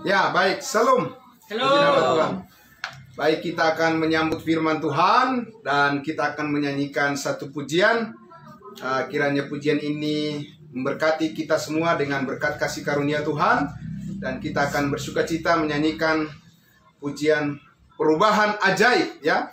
Ya, baik. Salam. Halo. Puji nama Tuhan. Baik, kita akan menyambut firman Tuhan dan kita akan menyanyikan satu pujian. Kiranya pujian ini memberkati kita semua dengan berkat kasih karunia Tuhan, dan kita akan bersukacita menyanyikan pujian perubahan ajaib, ya.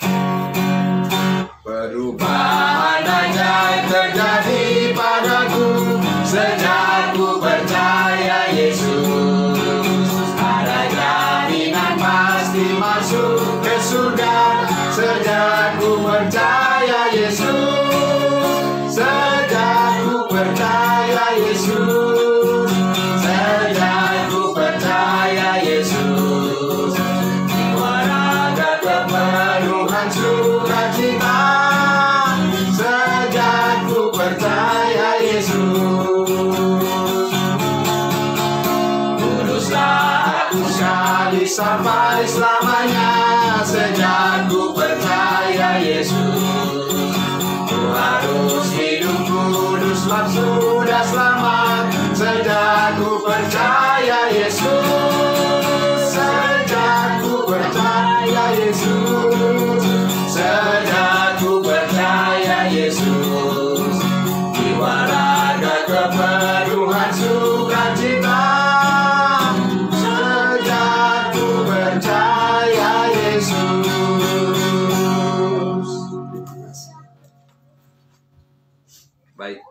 Perubahan ajaib terjadi padaku sejak ku percaya Yesus. Ada jaminan pasti masuk ke surga sejak ku percaya Yesus. Sejak ku percaya Yesus. Sejak ku percaya Yesus. Jiwa raga kepenuhan sukacita. Sejak ku percaya Yesus. Kuduslah aku sekali sampai selamanya. Sejak ku percaya Yesus. Ku harus hidup kudus sebab sudah selamat. Sejak ku percaya Yesus. Sejak ku percaya Yesus. Sejak ku percaya Yesus. Jiwa raga kepenuhan sukacita. Sejak ku percaya Yesus. Baik,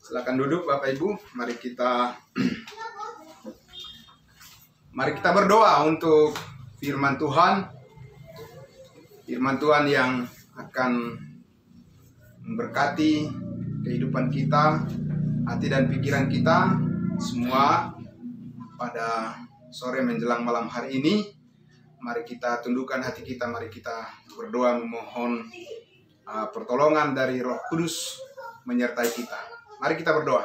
silakan duduk Bapak Ibu. Mari kita berdoa untuk firman Tuhan. Firman Tuhan yang akan memberkati kehidupan kita, hati dan pikiran kita semua pada sore menjelang malam hari ini. Mari kita tundukkan hati kita, mari kita berdoa memohon pertolongan dari Roh Kudus menyertai kita. Mari kita berdoa.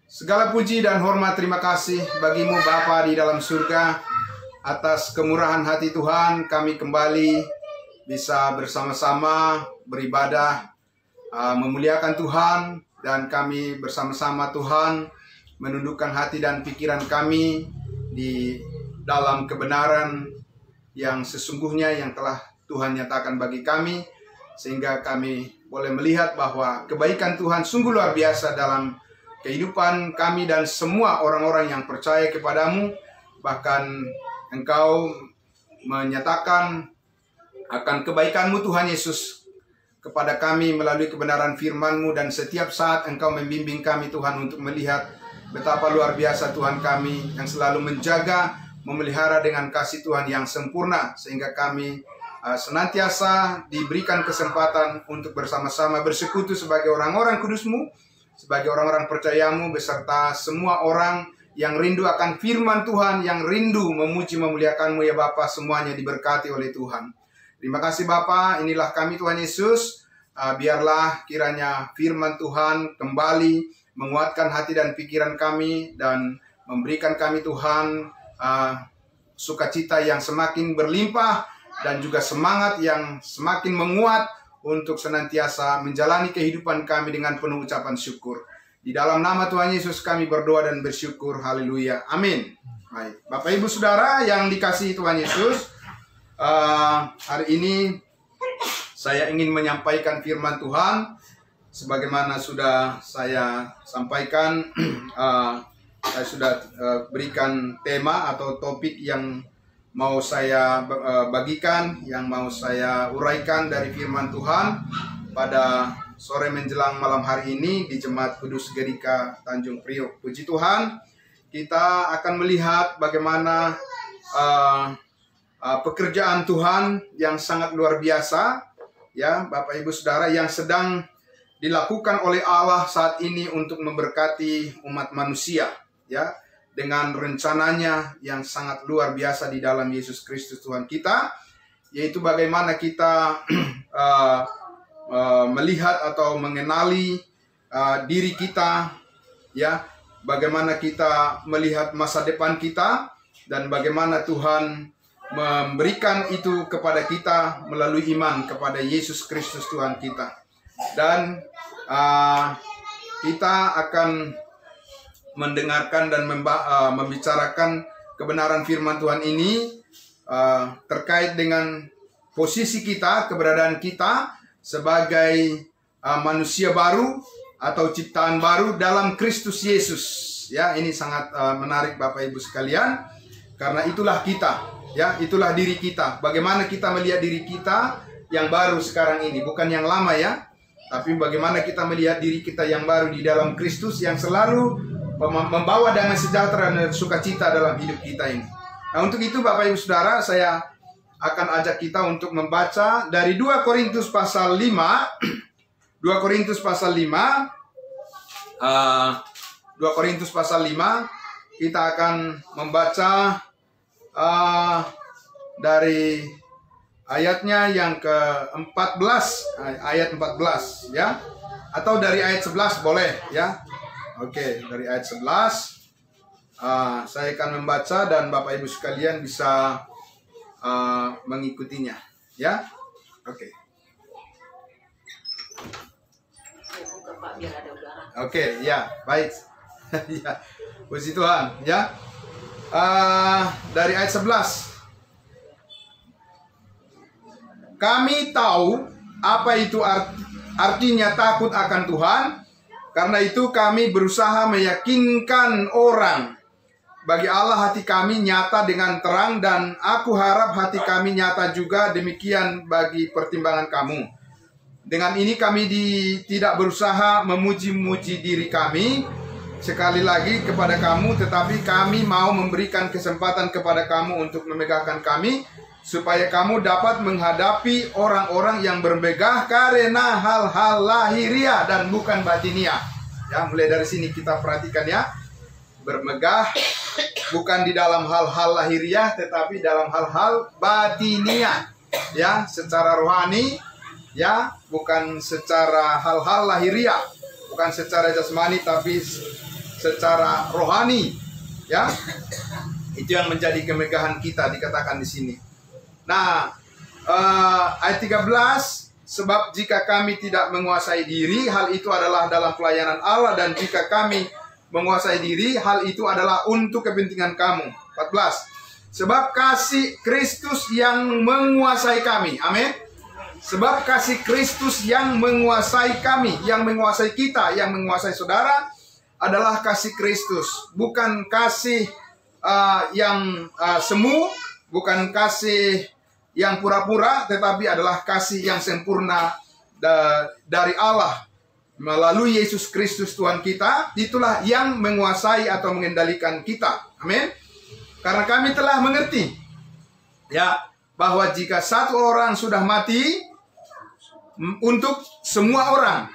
Segala puji dan hormat terima kasih bagimu Bapa di dalam surga. Atas kemurahan hati Tuhan kami kembali bisa bersama-sama beribadah, memuliakan Tuhan, dan kami bersama-sama Tuhan menundukkan hati dan pikiran kami di dalam kebenaran yang sesungguhnya yang telah Tuhan nyatakan bagi kami, sehingga kami boleh melihat bahwa kebaikan Tuhan sungguh luar biasa dalam kehidupan kami dan semua orang-orang yang percaya kepadamu. Bahkan Engkau menyatakan akan kebaikan-Mu Tuhan Yesus kepada kami melalui kebenaran firman-Mu, dan setiap saat Engkau membimbing kami Tuhan untuk melihat betapa luar biasa Tuhan kami yang selalu menjaga, memelihara dengan kasih Tuhan yang sempurna, sehingga kami senantiasa diberikan kesempatan untuk bersama-sama bersekutu sebagai orang-orang kudus-Mu, sebagai orang-orang percaya-Mu, beserta semua orang yang rindu akan firman Tuhan, yang rindu memuji memuliakan-Mu ya Bapa, semuanya diberkati oleh Tuhan. Terima kasih Bapa, inilah kami Tuhan Yesus. Biarlah kiranya firman Tuhan kembali menguatkan hati dan pikiran kami, dan memberikan kami Tuhan sukacita yang semakin berlimpah, dan juga semangat yang semakin menguat untuk senantiasa menjalani kehidupan kami dengan penuh ucapan syukur. Di dalam nama Tuhan Yesus kami berdoa dan bersyukur. Haleluya. Amin. Baik. Bapak Ibu Saudara yang dikasihi Tuhan Yesus, hari ini saya ingin menyampaikan firman Tuhan. Sebagaimana sudah saya sampaikan, saya sudah berikan tema atau topik yang mau saya bagikan, yang mau saya uraikan dari firman Tuhan pada sore menjelang malam hari ini di Jemaat Kudus GERIKA Tanjung Priok. Puji Tuhan, kita akan melihat bagaimana pekerjaan Tuhan yang sangat luar biasa, ya Bapak Ibu Saudara, yang sedang dilakukan oleh Allah saat ini untuk memberkati umat manusia, ya, dengan rencananya yang sangat luar biasa di dalam Yesus Kristus Tuhan kita, yaitu bagaimana kita melihat atau mengenali diri kita, ya, bagaimana kita melihat masa depan kita, dan bagaimana Tuhan memberikan itu kepada kita melalui iman kepada Yesus Kristus Tuhan kita. Dan kita akan mendengarkan dan membicarakan kebenaran firman Tuhan ini terkait dengan posisi kita, keberadaan kita sebagai manusia baru atau ciptaan baru dalam Kristus Yesus. Ya, ini sangat menarik Bapak Ibu sekalian, karena itulah kita, ya, itulah diri kita. Bagaimana kita melihat diri kita yang baru sekarang ini, bukan yang lama ya, tapi bagaimana kita melihat diri kita yang baru di dalam Kristus yang selalu membawa damai sejahtera dan sukacita dalam hidup kita ini. Nah, untuk itu Bapak Ibu Saudara, saya akan ajak kita untuk membaca dari 2 Korintus pasal 5. 2 Korintus pasal 5. 2 Korintus pasal 5. Kita akan membaca dari ayatnya yang ke-14, ayat 14 ya. Atau dari ayat 11 boleh ya. Oke, dari ayat 11 saya akan membaca dan Bapak Ibu sekalian bisa mengikutinya ya. Oke. Oke, ya, baik. Ya, puji Tuhan ya. Dari ayat 11. Kami tahu apa itu artinya takut akan Tuhan. Karena itu kami berusaha meyakinkan orang. Bagi Allah hati kami nyata dengan terang, dan aku harap hati kami nyata juga demikian bagi pertimbangan kamu. Dengan ini kami tidak berusaha memuji-muji diri kami sekali lagi kepada kamu, tetapi kami mau memberikan kesempatan kepada kamu untuk memegahkan kami, supaya kamu dapat menghadapi orang-orang yang bermegah karena hal-hal lahiriah dan bukan batiniah. Ya, mulai dari sini kita perhatikan ya. Bermegah bukan di dalam hal-hal lahiriah, tetapi dalam hal-hal batiniah. Ya, secara rohani, ya, bukan secara hal-hal lahiriah, bukan secara jasmani, tapi secara rohani. Ya, itu yang menjadi kemegahan kita dikatakan di sini. Nah, ayat 13, sebab jika kami tidak menguasai diri, hal itu adalah dalam pelayanan Allah, dan jika kami menguasai diri, hal itu adalah untuk kepentingan kamu. 14, sebab kasih Kristus yang menguasai kami. Amin. Sebab kasih Kristus yang menguasai kami, yang menguasai kita, yang menguasai saudara adalah kasih Kristus. Bukan kasih yang semu, bukan kasih yang pura-pura, tetapi adalah kasih yang sempurna dari Allah melalui Yesus Kristus Tuhan kita. Itulah yang menguasai atau mengendalikan kita. Amin. Karena kami telah mengerti ya, bahwa jika satu orang sudah mati untuk semua orang,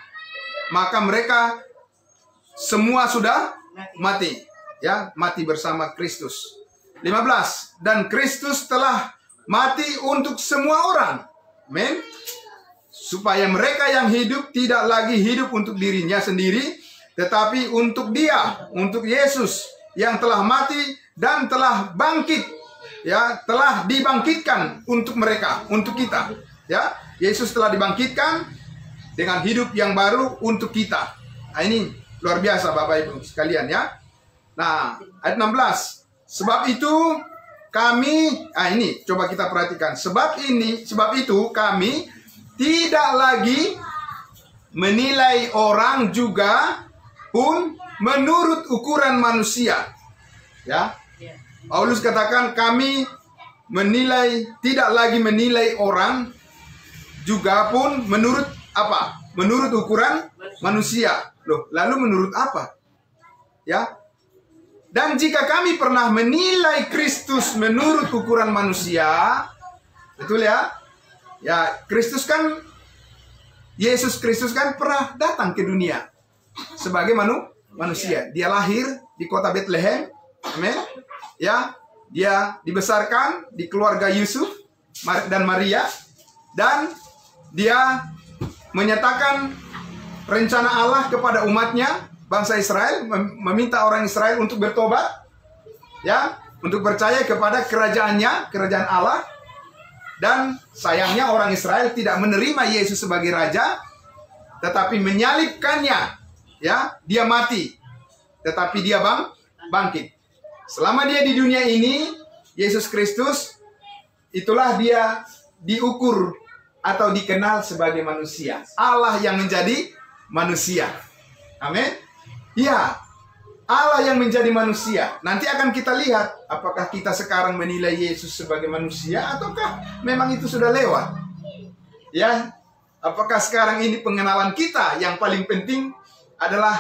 maka mereka semua sudah mati, ya, mati bersama Kristus. 15, dan Kristus telah mati untuk semua orang. Amin. Supaya mereka yang hidup tidak lagi hidup untuk dirinya sendiri, tetapi untuk Dia, untuk Yesus yang telah mati dan telah bangkit, ya, telah dibangkitkan untuk mereka, untuk kita. Ya, Yesus telah dibangkitkan dengan hidup yang baru untuk kita. Nah, ini luar biasa Bapak Ibu sekalian ya. Nah, ayat 16. Sebab itu kami, ini coba kita perhatikan. Sebab itu kami tidak lagi menilai orang juga pun menurut ukuran manusia. Ya. Paulus katakan kami tidak lagi menilai orang juga pun menurut apa? Menurut ukuran manusia. Loh, lalu menurut apa? Ya. Dan jika kami pernah menilai Kristus menurut ukuran manusia, betul ya? Ya, Yesus Kristus kan pernah datang ke dunia sebagai manusia. Dia lahir di kota Bethlehem. Amin. Ya, dia dibesarkan di keluarga Yusuf dan Maria, dan dia menyatakan rencana Allah kepada umatnya, bangsa Israel, meminta orang Israel untuk bertobat, ya, untuk percaya kepada kerajaannya, kerajaan Allah. Dan sayangnya orang Israel tidak menerima Yesus sebagai raja, tetapi menyalibkannya, ya, dia mati. tetapi dia bangkit. Selama dia di dunia ini, Yesus Kristus, itulah dia diukur atau dikenal sebagai manusia. Allah yang menjadi manusia. Amin. Ya, Allah yang menjadi manusia. Nanti akan kita lihat apakah kita sekarang menilai Yesus sebagai manusia ataukah memang itu sudah lewat. Ya, apakah sekarang ini pengenalan kita yang paling penting adalah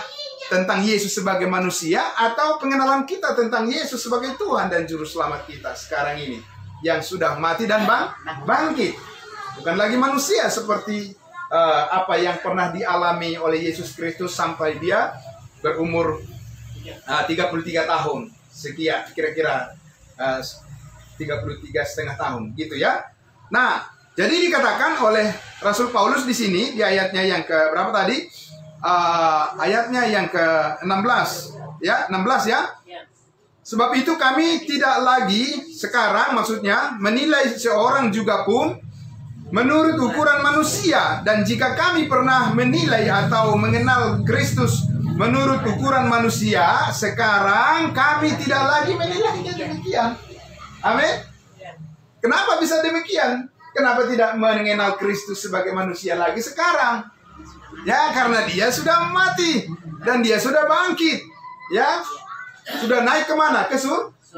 tentang Yesus sebagai manusia, atau pengenalan kita tentang Yesus sebagai Tuhan dan Juru Selamat kita sekarang ini yang sudah mati dan bangkit. Bukan lagi manusia seperti apa yang pernah dialami oleh Yesus Kristus sampai dia berumur 33 tahun sekian, kira-kira 33,5 tahun gitu ya. Nah, jadi dikatakan oleh Rasul Paulus di sini di ayatnya yang ke berapa tadi? Ayatnya yang ke-16 ya, 16 ya. Sebab itu kami tidak lagi sekarang, maksudnya menilai seorang juga pun menurut ukuran manusia. Dan jika kami pernah menilai atau mengenal Kristus menurut ukuran manusia, sekarang kami tidak lagi menilainya demikian. Amin. Kenapa bisa demikian? Kenapa tidak mengenal Kristus sebagai manusia lagi sekarang? Ya, karena dia sudah mati dan dia sudah bangkit. Ya, sudah naik kemana? Ke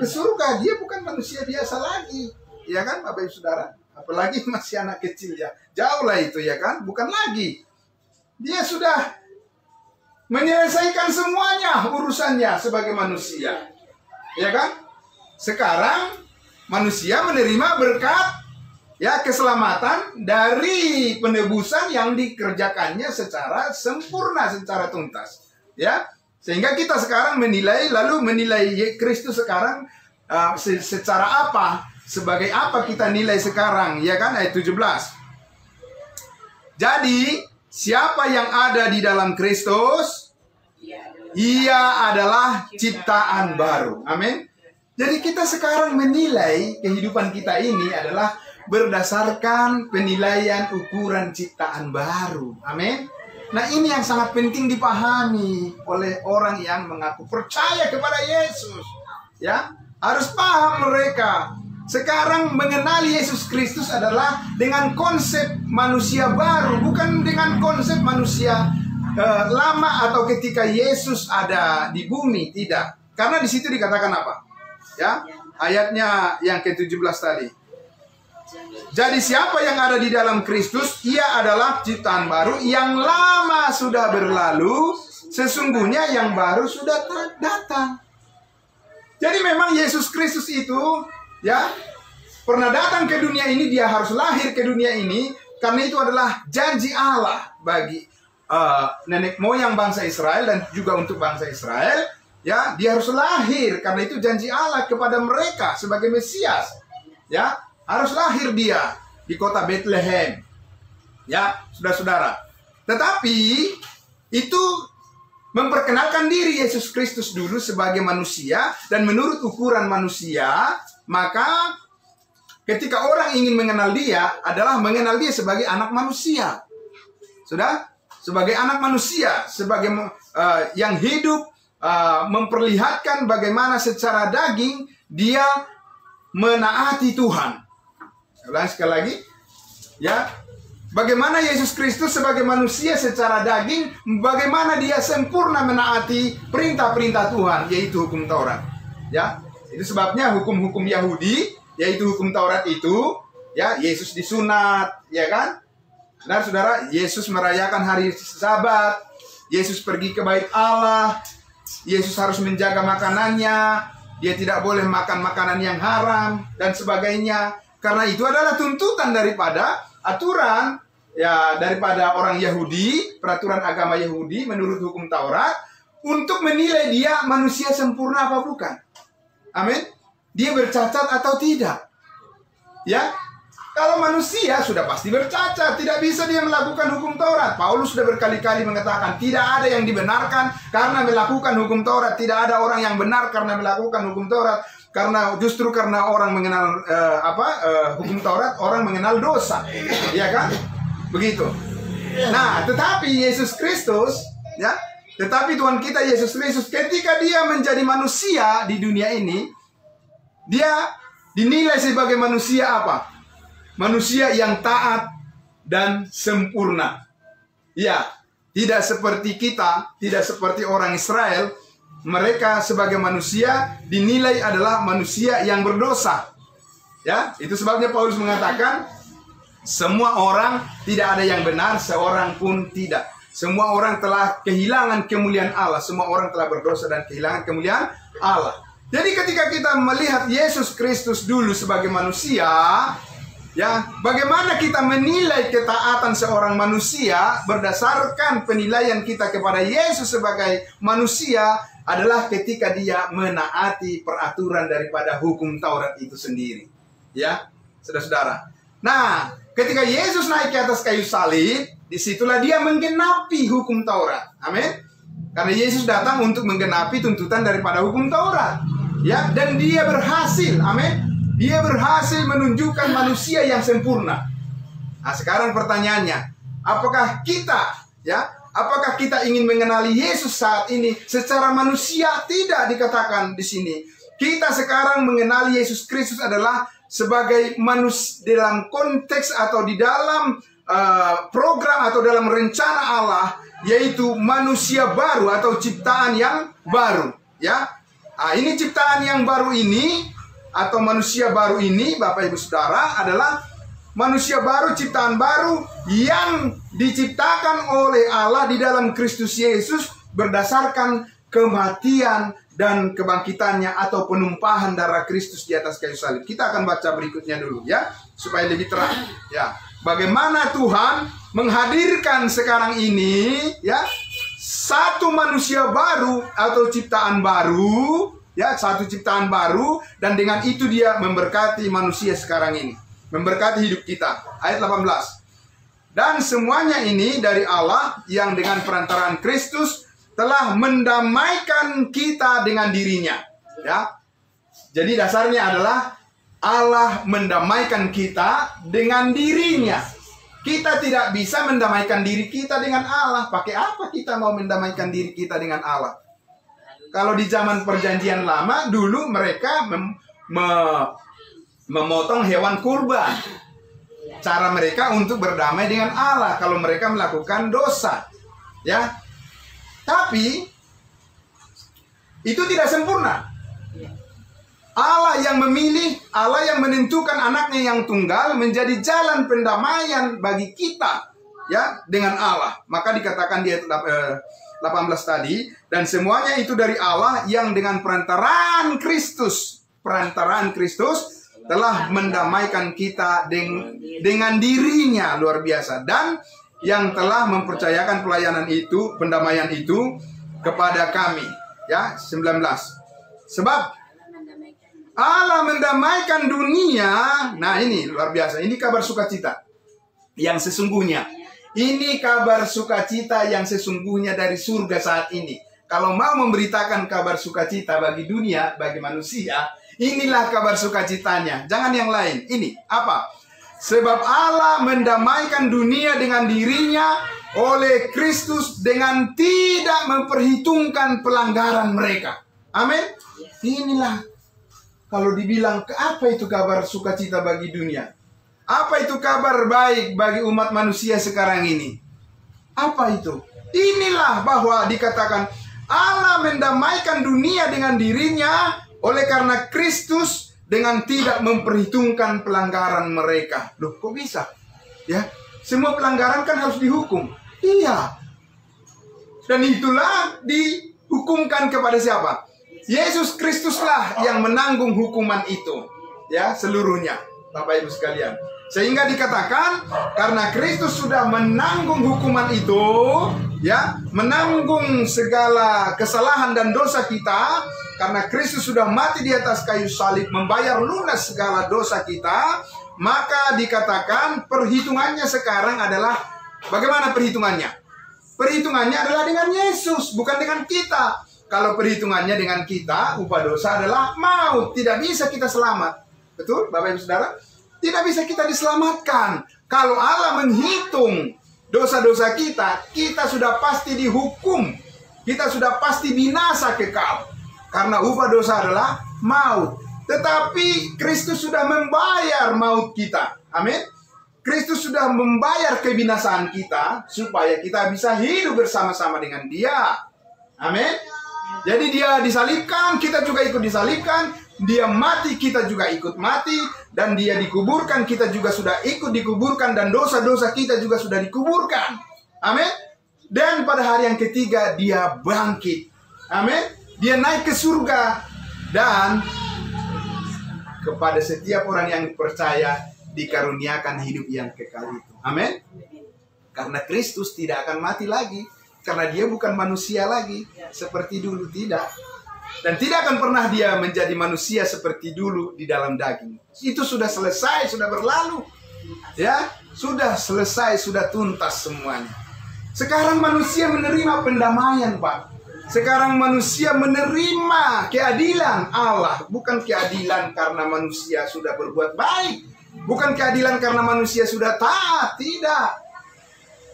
surga. Dia bukan manusia biasa lagi. Ya kan, Bapak Ibu Saudara? Apalagi masih anak kecil ya. Jauh lah itu ya kan, bukan lagi. Dia sudah menyelesaikan semuanya urusannya sebagai manusia. Ya kan? Sekarang manusia menerima berkat ya keselamatan dari penebusan yang dikerjakannya secara sempurna, secara tuntas. Ya. Sehingga kita sekarang menilai Kristus sekarang secara apa? Sebagai apa kita nilai sekarang? Ya kan, ayat 17. Jadi, siapa yang ada di dalam Kristus, ia adalah ciptaan baru. Amin. Jadi kita sekarang menilai kehidupan kita ini adalah berdasarkan penilaian ukuran ciptaan baru. Amin. Nah, ini yang sangat penting dipahami oleh orang yang mengaku percaya kepada Yesus. Ya, harus paham mereka. Sekarang mengenali Yesus Kristus adalah dengan konsep manusia baru, bukan dengan konsep manusia lama atau ketika Yesus ada di bumi, tidak. Karena di situ dikatakan apa? Ya, ayatnya yang ke-17 tadi. Jadi siapa yang ada di dalam Kristus, ia adalah ciptaan baru, yang lama sudah berlalu, sesungguhnya yang baru sudah datang. Jadi memang Yesus Kristus itu ya pernah datang ke dunia ini, dia harus lahir ke dunia ini karena itu adalah janji Allah bagi nenek moyang bangsa Israel dan juga untuk bangsa Israel. Ya, dia harus lahir karena itu janji Allah kepada mereka sebagai Mesias. Ya, harus lahir dia di kota Bethlehem. Ya, saudara-saudara. Tetapi itu memperkenalkan diri Yesus Kristus dulu sebagai manusia, dan menurut ukuran manusia, maka ketika orang ingin mengenal dia adalah mengenal dia sebagai anak manusia. Sudah? Sebagai anak manusia, sebagai yang hidup, memperlihatkan bagaimana secara daging dia menaati Tuhan. Saya ulang sekali lagi. Ya. Bagaimana Yesus Kristus sebagai manusia secara daging, bagaimana dia sempurna menaati perintah-perintah Tuhan, yaitu hukum Taurat. Ya, itu sebabnya hukum-hukum Yahudi, yaitu hukum Taurat itu, ya, Yesus disunat, ya kan? Nah, saudara, Yesus merayakan hari Sabat, Yesus pergi ke bait Allah, Yesus harus menjaga makanannya, dia tidak boleh makan makanan yang haram dan sebagainya. Karena itu adalah tuntutan daripada aturan, ya, daripada orang Yahudi, peraturan agama Yahudi menurut hukum Taurat, untuk menilai dia manusia sempurna apa bukan. Amin. Dia bercacat atau tidak. Ya, kalau manusia sudah pasti bercacat, tidak bisa dia melakukan hukum Taurat. Paulus sudah berkali-kali mengatakan tidak ada yang dibenarkan karena melakukan hukum Taurat, tidak ada orang yang benar karena melakukan hukum Taurat. Karena justru karena orang mengenal hukum Taurat, orang mengenal dosa, ya kan? Begitu. Nah, tetapi Yesus Kristus, ya, Tetapi Tuhan kita Yesus Kristus ketika dia menjadi manusia di dunia ini, dia dinilai sebagai manusia apa? Manusia yang taat dan sempurna. Ya, tidak seperti kita, tidak seperti orang Israel. Mereka sebagai manusia dinilai adalah manusia yang berdosa. Ya, itu sebabnya Paulus mengatakan, semua orang tidak ada yang benar, seorang pun tidak. Semua orang telah kehilangan kemuliaan Allah. Semua orang telah berdosa dan kehilangan kemuliaan Allah. Jadi ketika kita melihat Yesus Kristus dulu sebagai manusia, ya, bagaimana kita menilai ketaatan seorang manusia berdasarkan penilaian kita kepada Yesus sebagai manusia adalah ketika dia menaati peraturan daripada hukum Taurat itu sendiri. Ya, saudara-saudara. Nah, ketika Yesus naik ke atas kayu salib, disitulah dia menggenapi hukum Taurat. Amin. Karena Yesus datang untuk menggenapi tuntutan daripada hukum Taurat. Ya, dan dia berhasil. Amin. Dia berhasil menunjukkan manusia yang sempurna. Nah, sekarang pertanyaannya, apakah kita, ya, apakah kita ingin mengenali Yesus saat ini secara manusia? Tidak dikatakan di sini. Kita sekarang mengenali Yesus Kristus adalah sebagai manusia dalam konteks atau di dalam program atau dalam rencana Allah, yaitu manusia baru atau ciptaan yang baru. Ya, nah, ini ciptaan yang baru ini atau manusia baru ini, Bapak Ibu Saudara, adalah manusia baru, ciptaan baru yang diciptakan oleh Allah di dalam Kristus Yesus berdasarkan kematian dan kebangkitannya atau penumpahan darah Kristus di atas kayu salib. Kita akan baca berikutnya dulu ya, supaya lebih terang. Ya, bagaimana Tuhan menghadirkan sekarang ini ya satu manusia baru atau ciptaan baru, ya, satu ciptaan baru, dan dengan itu dia memberkati manusia sekarang ini, memberkati hidup kita. Ayat 18. Dan semuanya ini dari Allah yang dengan perantaraan Kristus telah mendamaikan kita dengan dirinya. Ya. Jadi dasarnya adalah Allah mendamaikan kita dengan dirinya. Kita tidak bisa mendamaikan diri kita dengan Allah. Pakai apa kita mau mendamaikan diri kita dengan Allah? Kalau di zaman perjanjian lama, dulu mereka memotong hewan kurban. Cara mereka untuk berdamai dengan Allah kalau mereka melakukan dosa. Ya. Tapi itu tidak sempurna. Allah yang memilih, Allah yang menentukan anaknya yang tunggal menjadi jalan pendamaian bagi kita, ya, dengan Allah. Maka dikatakan di ayat 18 tadi, dan semuanya itu dari Allah yang dengan perantaraan Kristus telah mendamaikan kita dengan dirinya. Luar biasa. Dan yang telah mempercayakan pelayanan itu, pendamaian itu kepada kami. Ya, 19. Sebab Allah mendamaikan dunia. Nah, ini luar biasa. Ini kabar sukacita yang sesungguhnya. Ini kabar sukacita yang sesungguhnya dari surga saat ini. Kalau mau memberitakan kabar sukacita bagi dunia, bagi manusia, inilah kabar sukacitanya. Jangan yang lain. Ini apa? Sebab Allah mendamaikan dunia dengan dirinya oleh Kristus dengan tidak memperhitungkan pelanggaran mereka. Amin. Inilah kalau dibilang apa itu kabar sukacita bagi dunia. Apa itu kabar baik bagi umat manusia sekarang ini? Apa itu? Inilah bahwa dikatakan Allah mendamaikan dunia dengan dirinya oleh karena Kristus dengan tidak memperhitungkan pelanggaran mereka. Loh, kok bisa? Ya, semua pelanggaran kan harus dihukum. Iya. Dan itulah dihukumkan kepada siapa? Yesus Kristuslah yang menanggung hukuman itu. Ya, seluruhnya. Bapak Ibu sekalian. Sehingga dikatakan karena Kristus sudah menanggung hukuman itu, ya, menanggung segala kesalahan dan dosa kita. Karena Kristus sudah mati di atas kayu salib, membayar lunas segala dosa kita, maka dikatakan perhitungannya sekarang adalah bagaimana perhitungannya? Perhitungannya adalah dengan Yesus, bukan dengan kita. Kalau perhitungannya dengan kita, upah dosa adalah maut. Tidak bisa kita selamat. Betul, Bapak Ibu Saudara? Tidak bisa kita diselamatkan. Kalau Allah menghitung dosa-dosa kita, kita sudah pasti dihukum. kita sudah pasti binasa kekal. Karena upah dosa adalah maut. Tetapi Kristus sudah membayar maut kita. Amin. Kristus sudah membayar kebinasaan kita supaya kita bisa hidup bersama-sama dengan Dia. Amin. Jadi Dia disalibkan, kita juga ikut disalibkan. Dia mati, kita juga ikut mati. Dan Dia dikuburkan, kita juga sudah ikut dikuburkan. Dan dosa-dosa kita juga sudah dikuburkan. Amin. Dan pada hari yang ketiga Dia bangkit. Amin. Dia naik ke surga. Dan kepada setiap orang yang percaya dikaruniakan hidup yang kekal itu. Amin. Karena Kristus tidak akan mati lagi. Karena Dia bukan manusia lagi seperti dulu, tidak. Dan tidak akan pernah Dia menjadi manusia seperti dulu di dalam daging. Itu sudah selesai, sudah berlalu. Ya, sudah selesai, sudah tuntas semuanya. Sekarang manusia menerima pendamaian, Pak. Sekarang manusia menerima keadilan Allah. Bukan keadilan karena manusia sudah berbuat baik. Bukan keadilan karena manusia sudah taat. Tidak.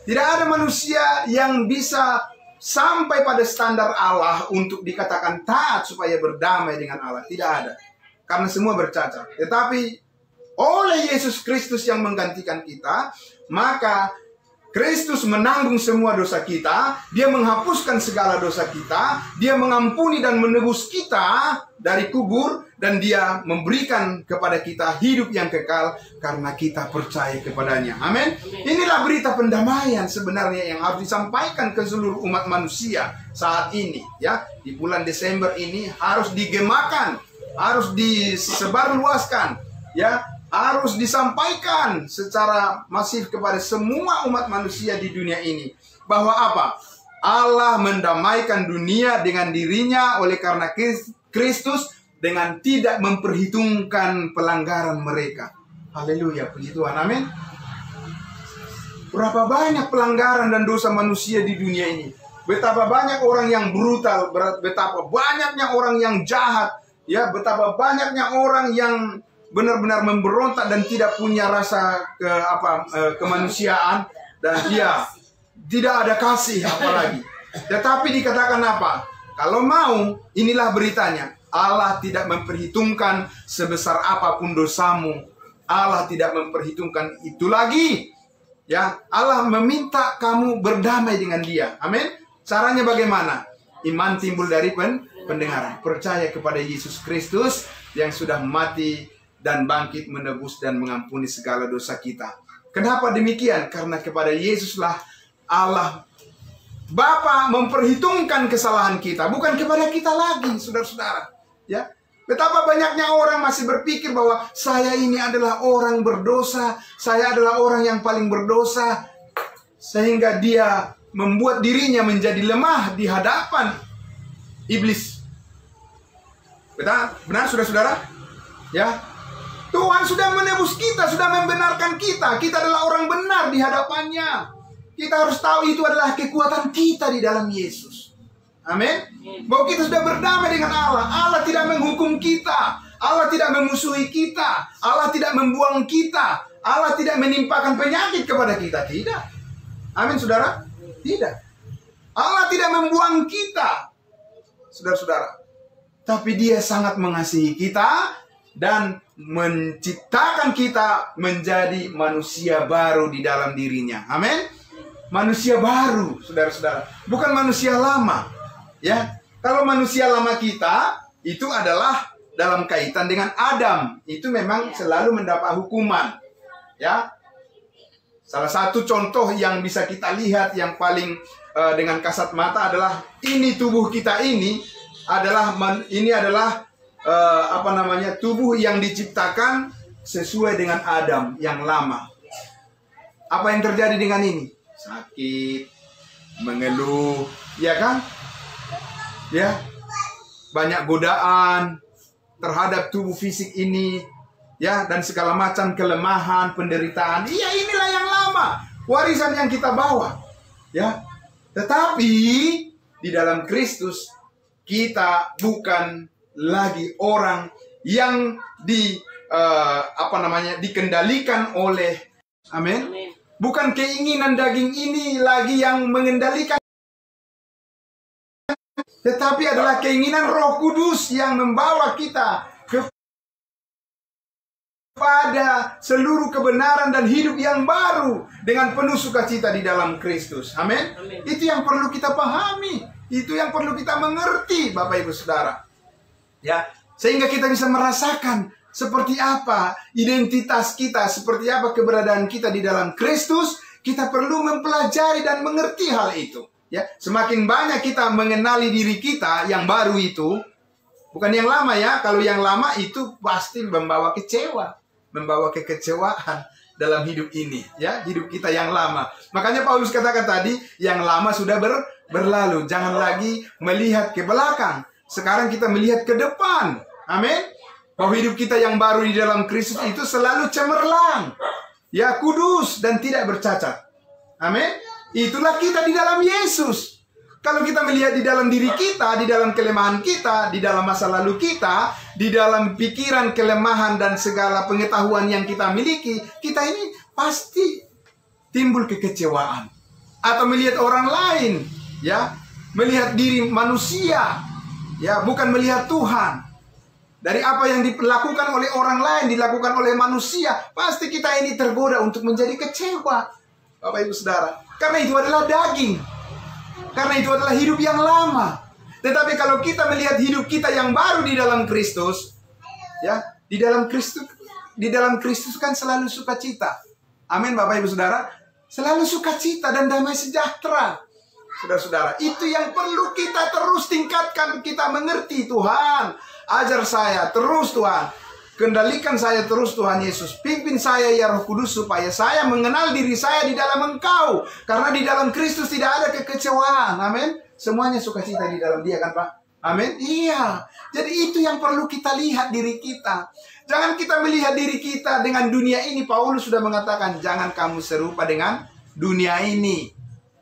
Tidak ada manusia yang bisa sampai pada standar Allah untuk dikatakan taat supaya berdamai dengan Allah. Tidak ada. Karena semua bercacat. Tetapi oleh Yesus Kristus yang menggantikan kita, maka Kristus menanggung semua dosa kita. Dia menghapuskan segala dosa kita. Dia mengampuni dan menebus kita dari kubur. Dan Dia memberikan kepada kita hidup yang kekal karena kita percaya kepadanya. Amin. Inilah berita pendamaian sebenarnya yang harus disampaikan ke seluruh umat manusia saat ini. Ya, di bulan Desember ini harus digemakan, harus disebarluaskan. Ya, harus disampaikan secara masif kepada semua umat manusia di dunia ini. Bahwa apa? Allah mendamaikan dunia dengan dirinya oleh karena Kristus dengan tidak memperhitungkan pelanggaran mereka. Haleluya, puji Tuhan, amin. Berapa banyak pelanggaran dan dosa manusia di dunia ini. Betapa banyak orang yang brutal, betapa banyaknya orang yang jahat, ya, betapa banyaknya orang yang benar-benar memberontak dan tidak punya rasa kemanusiaan, dan dia tidak ada kasih apalagi. Tetapi dikatakan apa? Kalau mau, inilah beritanya. Allah tidak memperhitungkan sebesar apapun dosamu. Allah tidak memperhitungkan itu lagi. Ya, Allah meminta kamu berdamai dengan Dia. Amin. Caranya bagaimana? Iman timbul dari pendengaran. Percaya kepada Yesus Kristus yang sudah mati dan bangkit menebus dan mengampuni segala dosa kita. Kenapa demikian? Karena kepada Yesuslah Allah Bapa memperhitungkan kesalahan kita, bukan kepada kita lagi, saudara-saudara. Ya, betapa banyaknya orang masih berpikir bahwa saya ini adalah orang berdosa, saya adalah orang yang paling berdosa, sehingga dia membuat dirinya menjadi lemah di hadapan iblis. Benar, saudara-saudara? Ya, Tuhan sudah menebus kita, sudah membenarkan kita. Kita adalah orang benar di hadapannya. Kita harus tahu itu adalah kekuatan kita di dalam Yesus. Amin. Bahwa kita sudah berdamai dengan Allah. Allah tidak menghukum kita. Allah tidak memusuhi kita. Allah tidak membuang kita. Allah tidak menimpakan penyakit kepada kita. Tidak. Amin, saudara. Tidak. Allah tidak membuang kita, saudara-saudara. Tapi Dia sangat mengasihi kita dan menciptakan kita menjadi manusia baru di dalam dirinya. Amin. Manusia baru, saudara-saudara. Bukan manusia lama. Ya, kalau manusia lama kita itu adalah dalam kaitan dengan Adam, itu memang selalu mendapat hukuman. Ya, salah satu contoh yang bisa kita lihat yang paling dengan kasat mata adalah ini tubuh kita ini adalah tubuh yang diciptakan sesuai dengan Adam yang lama. Apa yang terjadi dengan ini? Sakit, mengeluh, ya kan? Ya, banyak godaan terhadap tubuh fisik ini, ya, dan segala macam kelemahan, penderitaan. Iya, inilah yang lama, warisan yang kita bawa, ya. Tetapi di dalam Kristus kita bukan lagi orang yang dikendalikan oleh, amin. Bukan keinginan daging ini lagi yang mengendalikan tetapi adalah keinginan Roh Kudus yang membawa kita kepada seluruh kebenaran dan hidup yang baru dengan penuh sukacita di dalam Kristus. Amin. Itu yang perlu kita pahami, itu yang perlu kita mengerti, Bapak Ibu Saudara. Ya, sehingga kita bisa merasakan seperti apa identitas kita, seperti apa keberadaan kita di dalam Kristus. Kita perlu mempelajari dan mengerti hal itu. Ya, semakin banyak kita mengenali diri kita yang baru itu, bukan yang lama ya. Kalau yang lama itu pasti membawa kecewa, membawa kekecewaan dalam hidup ini, ya, hidup kita yang lama. Makanya Paulus katakan tadi, yang lama sudah berlalu. Jangan lagi melihat ke belakang. Sekarang kita melihat ke depan. Amin. Bahwa hidup kita yang baru di dalam Kristus itu selalu cemerlang, ya, kudus dan tidak bercacat. Amin. Itulah kita di dalam Yesus. Kalau kita melihat di dalam diri kita, di dalam kelemahan kita, di dalam masa lalu kita, di dalam pikiran, kelemahan, dan segala pengetahuan yang kita miliki, kita ini pasti timbul kekecewaan. Atau melihat orang lain, ya, melihat diri manusia, ya, bukan melihat Tuhan. Dari apa yang dilakukan oleh orang lain, dilakukan oleh manusia, pasti kita ini tergoda untuk menjadi kecewa, Bapak Ibu Saudara. Karena itu adalah daging. Karena itu adalah hidup yang lama. Tetapi kalau kita melihat hidup kita yang baru di dalam Kristus, ya, di dalam Kristus kan selalu sukacita. Amin, Bapak Ibu Saudara. Selalu sukacita dan damai sejahtera. Saudara-saudara, itu yang perlu kita terus tingkatkan. Kita mengerti, Tuhan, ajar saya terus, Tuhan. Kendalikan saya terus, Tuhan Yesus. Pimpin saya, ya Roh Kudus, supaya saya mengenal diri saya di dalam Engkau. Karena di dalam Kristus tidak ada kekecewaan. Amin. Semuanya sukacita di dalam Dia, kan Pak? Amin. Iya. Jadi itu yang perlu kita lihat diri kita. Jangan kita melihat diri kita dengan dunia ini. Paulus sudah mengatakan, jangan kamu serupa dengan dunia ini,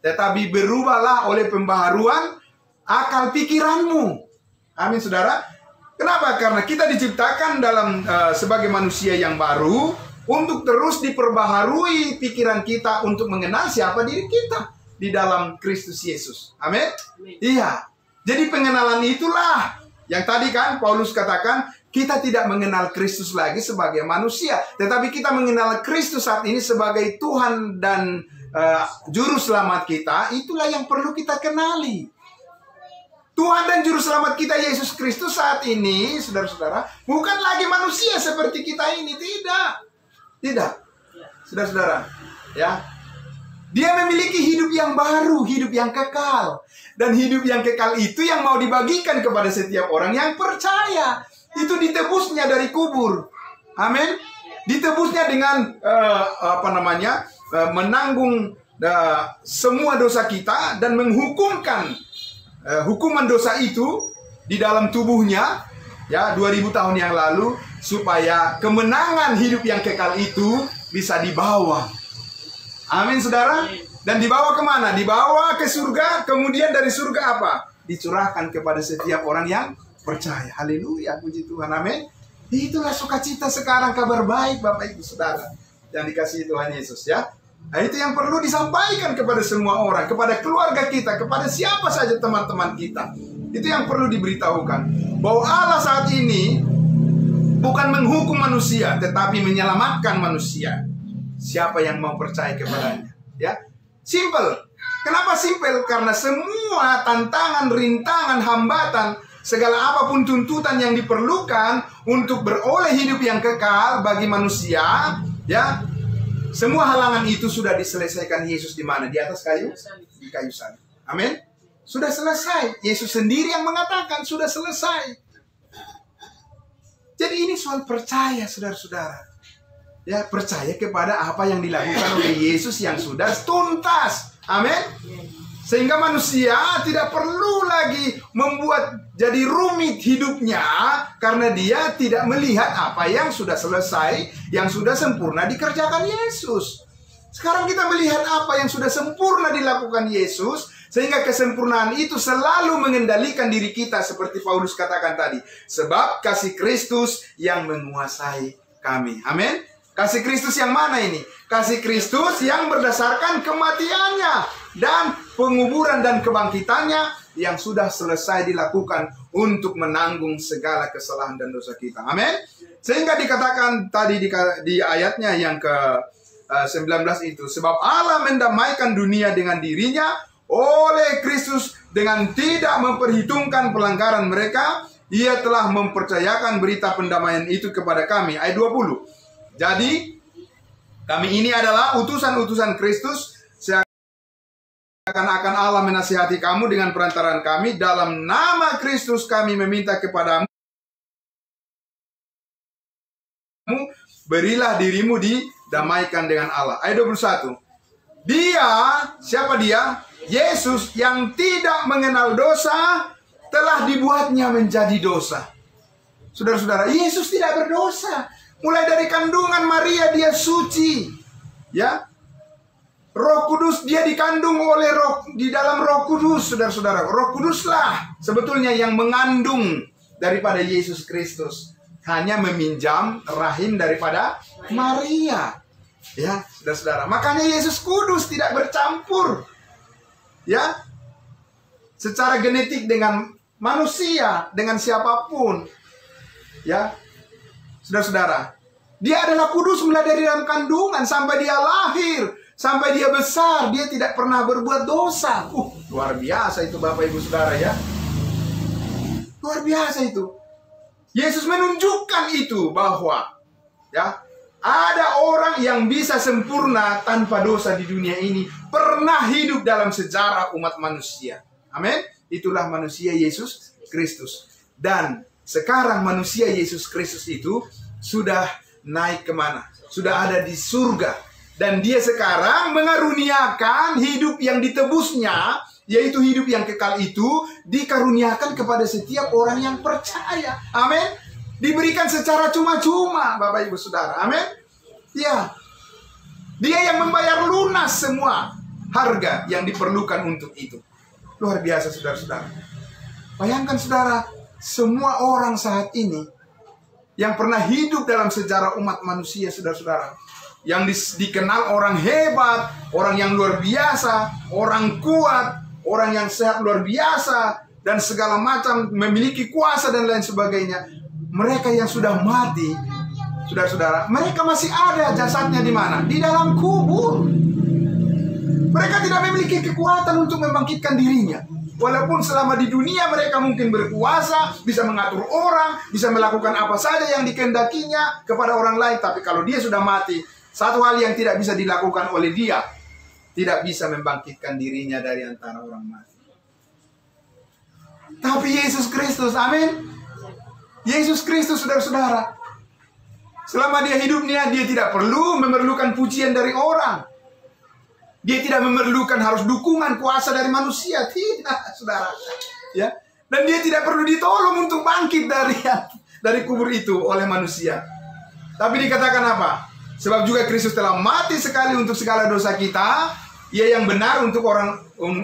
tetapi berubahlah oleh pembaharuan akal pikiranmu. Amin, saudara. Kenapa? Karena kita diciptakan dalam sebagai manusia yang baru untuk terus diperbaharui pikiran kita untuk mengenal siapa diri kita di dalam Kristus Yesus. Amin. Iya. Jadi pengenalan itulah yang tadi kan Paulus katakan, kita tidak mengenal Kristus lagi sebagai manusia, tetapi kita mengenal Kristus saat ini sebagai Tuhan dan Juru Selamat kita. Itulah yang perlu kita kenali. Tuhan dan Juru Selamat kita Yesus Kristus saat ini, saudara-saudara, bukan lagi manusia seperti kita ini. Tidak. Tidak. Saudara-saudara, ya. Dia memiliki hidup yang baru, hidup yang kekal. Dan hidup yang kekal itu yang mau dibagikan kepada setiap orang yang percaya. Itu ditebusnya dari kubur. Amin. Ditebusnya dengan menanggung semua dosa kita dan menghukumkan hukuman dosa itu di dalam tubuhnya, ya, 2000 tahun yang lalu, supaya kemenangan hidup yang kekal itu bisa dibawa. Amin, saudara. Dan dibawa kemana? Dibawa ke surga. Kemudian dari surga apa? Dicurahkan kepada setiap orang yang percaya. Haleluya, puji Tuhan. Amin. Itulah sukacita sekarang, kabar baik, Bapak Ibu Saudara yang dikasihi Tuhan Yesus, ya. Nah, itu yang perlu disampaikan kepada semua orang, kepada keluarga kita, kepada siapa saja teman-teman kita. Itu yang perlu diberitahukan, bahwa Allah saat ini bukan menghukum manusia, tetapi menyelamatkan manusia. Siapa yang mau percaya kepadanya, ya. Simple. Kenapa simple? Karena semua tantangan, rintangan, hambatan, segala apapun tuntutan yang diperlukan untuk beroleh hidup yang kekal bagi manusia, ya, semua halangan itu sudah diselesaikan Yesus di mana? Di atas kayu? Di kayu salib. Amin. Sudah selesai. Yesus sendiri yang mengatakan sudah selesai. Jadi ini soal percaya, saudara-saudara. Ya, percaya kepada apa yang dilakukan oleh Yesus yang sudah tuntas. Amin. Sehingga manusia tidak perlu lagi membuat jadi rumit hidupnya, karena dia tidak melihat apa yang sudah selesai, yang sudah sempurna dikerjakan Yesus. Sekarang kita melihat apa yang sudah sempurna dilakukan Yesus, sehingga kesempurnaan itu selalu mengendalikan diri kita, seperti Paulus katakan tadi. Sebab kasih Kristus yang menguasai kami. Amin. Kasih Kristus yang mana ini? Kasih Kristus yang berdasarkan kematiannya dan penguburan dan kebangkitannya yang sudah selesai dilakukan untuk menanggung segala kesalahan dan dosa kita. Amin. Sehingga dikatakan tadi di ayatnya yang ke-19 itu, sebab Allah mendamaikan dunia dengan dirinya oleh Kristus dengan tidak memperhitungkan pelanggaran mereka. Ia telah mempercayakan berita pendamaian itu kepada kami. Ayat 20. Jadi kami ini adalah utusan-utusan Kristus, seakan-akan Allah menasihati kamu dengan perantaraan kami. Dalam nama Kristus kami meminta kepadamu, berilah dirimu didamaikan dengan Allah. Ayat 21. Dia, siapa dia? Yesus yang tidak mengenal dosa, telah dibuatnya menjadi dosa. Saudara-saudara, Yesus tidak berdosa. Mulai dari kandungan Maria dia suci. Ya. Roh Kudus dia dikandung oleh di dalam Roh Kudus, saudara-saudara. Roh Kuduslah sebetulnya yang mengandung daripada Yesus Kristus. Hanya meminjam rahim daripada Maria. Ya, saudara-saudara. Makanya Yesus kudus, tidak bercampur. Ya. Secara genetik dengan manusia, dengan siapapun. Ya. Saudara-saudara, dia adalah kudus mulai dari dalam kandungan sampai dia lahir, sampai dia besar, dia tidak pernah berbuat dosa. Luar biasa itu Bapak Ibu Saudara ya. Luar biasa itu. Yesus menunjukkan itu bahwa ya, ada orang yang bisa sempurna tanpa dosa di dunia ini, pernah hidup dalam sejarah umat manusia. Amin. Itulah manusia Yesus Kristus. Dan sekarang manusia Yesus Kristus itu sudah naik kemana? Sudah ada di surga. Dan dia sekarang mengaruniakan hidup yang ditebusnya, yaitu hidup yang kekal itu, dikaruniakan kepada setiap orang yang percaya. Amin. Diberikan secara cuma-cuma, Bapak Ibu Saudara. Amin. Ya. Dia yang membayar lunas semua harga yang diperlukan untuk itu. Luar biasa, saudara-saudara. Bayangkan, saudara, semua orang saat ini yang pernah hidup dalam sejarah umat manusia, saudara-saudara, yang dikenal orang hebat, orang yang luar biasa, orang kuat, orang yang sehat luar biasa, dan segala macam, memiliki kuasa dan lain sebagainya. Mereka yang sudah mati, saudara-saudara, mereka masih ada jasadnya di mana? Di dalam kubur. Mereka tidak memiliki kekuatan untuk membangkitkan dirinya. Walaupun selama di dunia mereka mungkin berkuasa, bisa mengatur orang, bisa melakukan apa saja yang dikehendakinya kepada orang lain. Tapi kalau dia sudah mati, satu hal yang tidak bisa dilakukan oleh dia, tidak bisa membangkitkan dirinya dari antara orang mati. Tapi Yesus Kristus, amin. Yesus Kristus, saudara-saudara, selama dia hidupnya, dia tidak memerlukan pujian dari orang. Dia tidak memerlukan harus dukungan kuasa dari manusia. Tidak, saudara. Ya. Dan dia tidak perlu ditolong untuk bangkit dari kubur itu oleh manusia. Tapi dikatakan apa? Sebab juga Kristus telah mati sekali untuk segala dosa kita. Ia yang benar untuk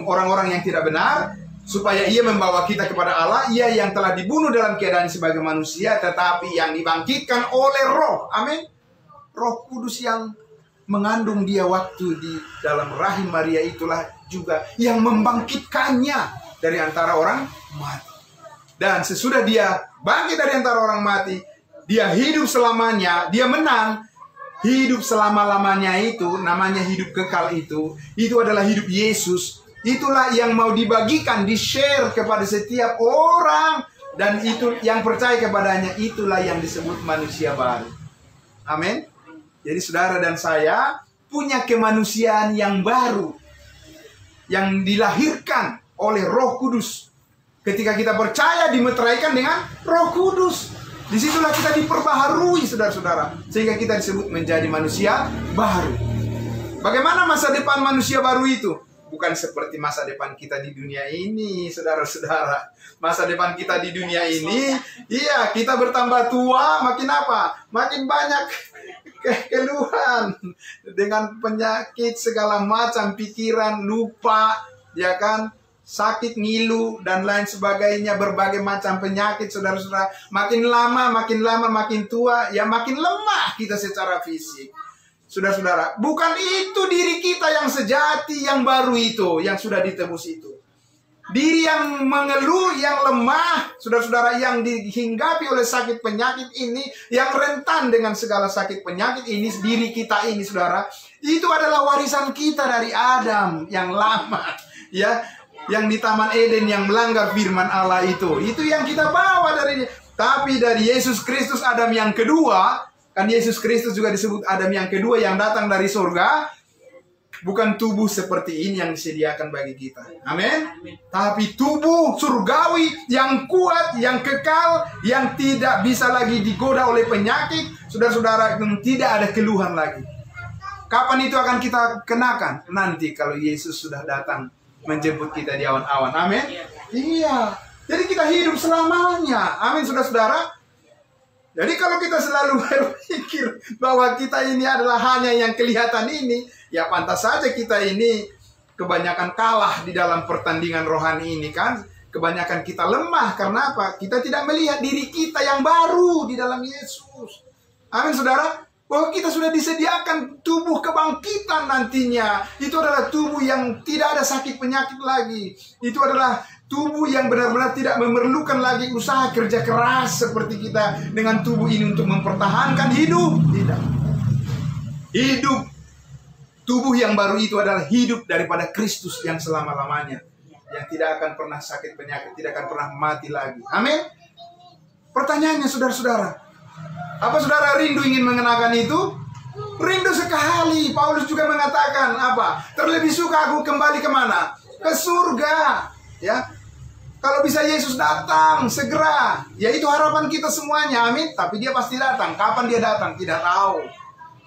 orang-orang yang tidak benar. Supaya ia membawa kita kepada Allah. Ia yang telah dibunuh dalam keadaan sebagai manusia. Tetapi yang dibangkitkan oleh Roh. Amin. Roh Kudus yang mengandung dia waktu di dalam rahim Maria itulah juga yang membangkitkannya dari antara orang mati. Dan sesudah dia bangkit dari antara orang mati, dia hidup selamanya, dia menang. Hidup selama-lamanya itu, namanya hidup kekal itu adalah hidup Yesus. Itulah yang mau dibagikan, di-share kepada setiap orang. Dan itu yang percaya kepadanya, itulah yang disebut manusia baru. Amin. Jadi saudara dan saya punya kemanusiaan yang baru, yang dilahirkan oleh Roh Kudus. Ketika kita percaya, dimeteraikan dengan Roh Kudus. Disitulah kita diperbaharui, saudara-saudara, sehingga kita disebut menjadi manusia baru. Bagaimana masa depan manusia baru itu? Bukan seperti masa depan kita di dunia ini, saudara-saudara. Masa depan kita di dunia ini, iya, kita bertambah tua, makin apa? Makin banyak keluhan dengan penyakit segala macam, pikiran lupa, ya kan, sakit ngilu dan lain sebagainya, berbagai macam penyakit, saudara-saudara. Makin lama makin tua, ya makin lemah kita secara fisik. Saudara-saudara, bukan itu diri kita yang sejati, yang baru itu, yang sudah ditebus itu. Diri yang mengeluh, yang lemah, saudara-saudara, yang dihinggapi oleh sakit penyakit ini, yang rentan dengan segala sakit penyakit ini, diri kita ini, saudara, itu adalah warisan kita dari Adam yang lama, ya, yang di Taman Eden yang melanggar firman Allah itu yang kita bawa dari. Tapi dari Yesus Kristus, Adam yang kedua, kan Yesus Kristus juga disebut Adam yang kedua yang datang dari surga. Bukan tubuh seperti ini yang disediakan bagi kita. Amin. Tapi tubuh surgawi yang kuat, yang kekal, yang tidak bisa lagi digoda oleh penyakit. Saudara-saudara, yang tidak ada keluhan lagi. Kapan itu akan kita kenakan? Nanti kalau Yesus sudah datang menjemput kita di awan-awan. Amin. Iya. Jadi kita hidup selamanya. Amin, saudara-saudara. Jadi kalau kita selalu berpikir bahwa kita ini adalah hanya yang kelihatan ini, ya pantas saja kita ini kebanyakan kalah di dalam pertandingan rohani ini kan. Kebanyakan kita lemah, karena apa? Kita tidak melihat diri kita yang baru di dalam Yesus. Amin, saudara. Bahwa kita sudah disediakan tubuh kebangkitan nantinya. Itu adalah tubuh yang tidak ada sakit penyakit lagi. Itu adalah tubuh yang benar-benar tidak memerlukan lagi usaha kerja keras seperti kita dengan tubuh ini untuk mempertahankan hidup. Tidak. Hidup. Tubuh yang baru itu adalah hidup daripada Kristus yang selama-lamanya. Yang tidak akan pernah sakit penyakit, tidak akan pernah mati lagi. Amin. Pertanyaannya, saudara-saudara, apa saudara rindu ingin mengenakan itu? Rindu sekali. Paulus juga mengatakan apa? Terlebih suka aku kembali kemana? Ke surga. Ya, kalau bisa Yesus datang segera, ya itu harapan kita semuanya. Amin. Tapi dia pasti datang. Kapan dia datang? Tidak tahu.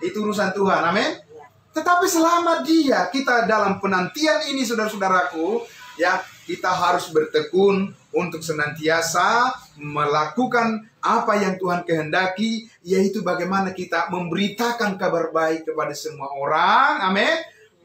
Itu urusan Tuhan. Amin. Tetapi selama kita dalam penantian ini, saudara-saudaraku, ya, kita harus bertekun untuk senantiasa melakukan apa yang Tuhan kehendaki, yaitu bagaimana kita memberitakan kabar baik kepada semua orang. Amin.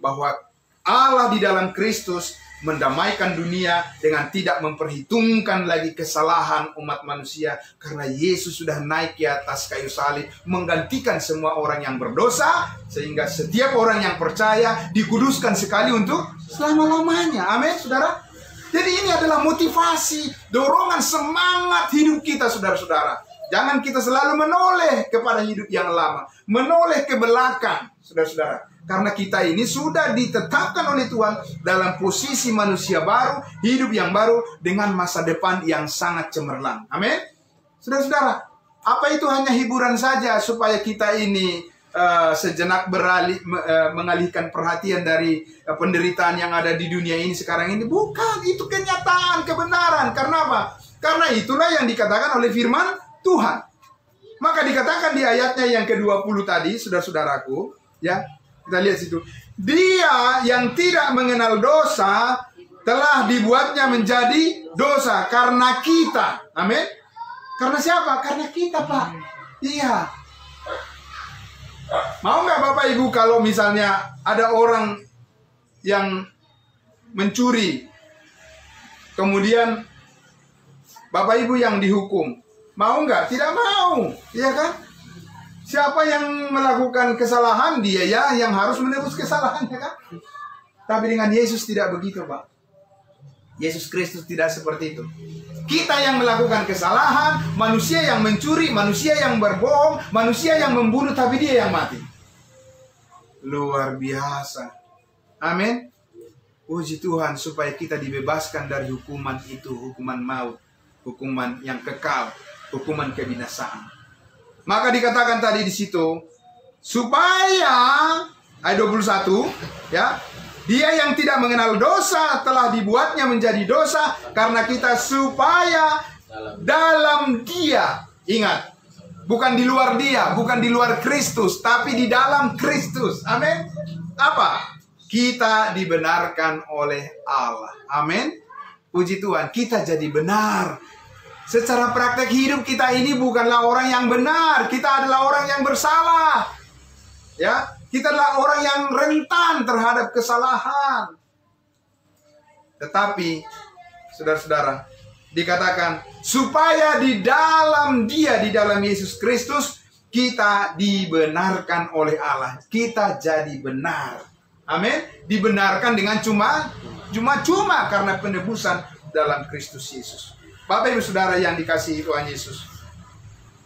Bahwa Allah di dalam Kristus mendamaikan dunia dengan tidak memperhitungkan lagi kesalahan umat manusia, karena Yesus sudah naik ke atas kayu salib menggantikan semua orang yang berdosa, sehingga setiap orang yang percaya dikuduskan sekali untuk selama-lamanya. Amin, saudara. Jadi ini adalah motivasi, dorongan, semangat hidup kita, saudara-saudara. Jangan kita selalu menoleh kepada hidup yang lama, menoleh ke belakang, saudara-saudara. Karena kita ini sudah ditetapkan oleh Tuhan dalam posisi manusia baru, hidup yang baru, dengan masa depan yang sangat cemerlang. Amin. Saudara-saudara, apa itu hanya hiburan saja supaya kita ini sejenak mengalihkan perhatian dari penderitaan yang ada di dunia ini sekarang ini? Bukan, itu kenyataan, kebenaran. Karena apa? Karena itulah yang dikatakan oleh firman Tuhan. Maka dikatakan di ayatnya yang ke-20 tadi, saudara-saudaraku, ya, kita lihat situ. Dia yang tidak mengenal dosa telah dibuatnya menjadi dosa karena kita. Amin. Karena siapa? Karena kita, Pak. Iya. Mau nggak Bapak Ibu kalau misalnya ada orang yang mencuri, kemudian Bapak Ibu yang dihukum? Mau nggak? Tidak mau. Iya kan? Siapa yang melakukan kesalahan, dia ya yang harus menebus kesalahannya kan? Tapi dengan Yesus tidak begitu, Pak. Yesus Kristus tidak seperti itu. Kita yang melakukan kesalahan, manusia yang mencuri, manusia yang berbohong, manusia yang membunuh, tapi dia yang mati. Luar biasa. Amin. Puji Tuhan supaya kita dibebaskan dari hukuman itu, hukuman maut, hukuman yang kekal, hukuman kebinasaan. Maka dikatakan tadi di situ, supaya ayat 21, ya, dia yang tidak mengenal dosa telah dibuatnya menjadi dosa karena kita, supaya dalam dia, ingat, bukan di luar dia, bukan di luar Kristus, tapi di dalam Kristus. Amin. Apa? Kita dibenarkan oleh Allah. Amin. Puji Tuhan, kita jadi benar. Secara praktek hidup kita ini bukanlah orang yang benar, kita adalah orang yang bersalah. Ya, kita adalah orang yang rentan terhadap kesalahan. Tetapi saudara-saudara, dikatakan supaya di dalam Dia, di dalam Yesus Kristus, kita dibenarkan oleh Allah. Kita jadi benar. Amin. Dibenarkan dengan cuma karena penebusan dalam Kristus Yesus. Bapak Ibu Saudara yang dikasihi Tuhan Yesus.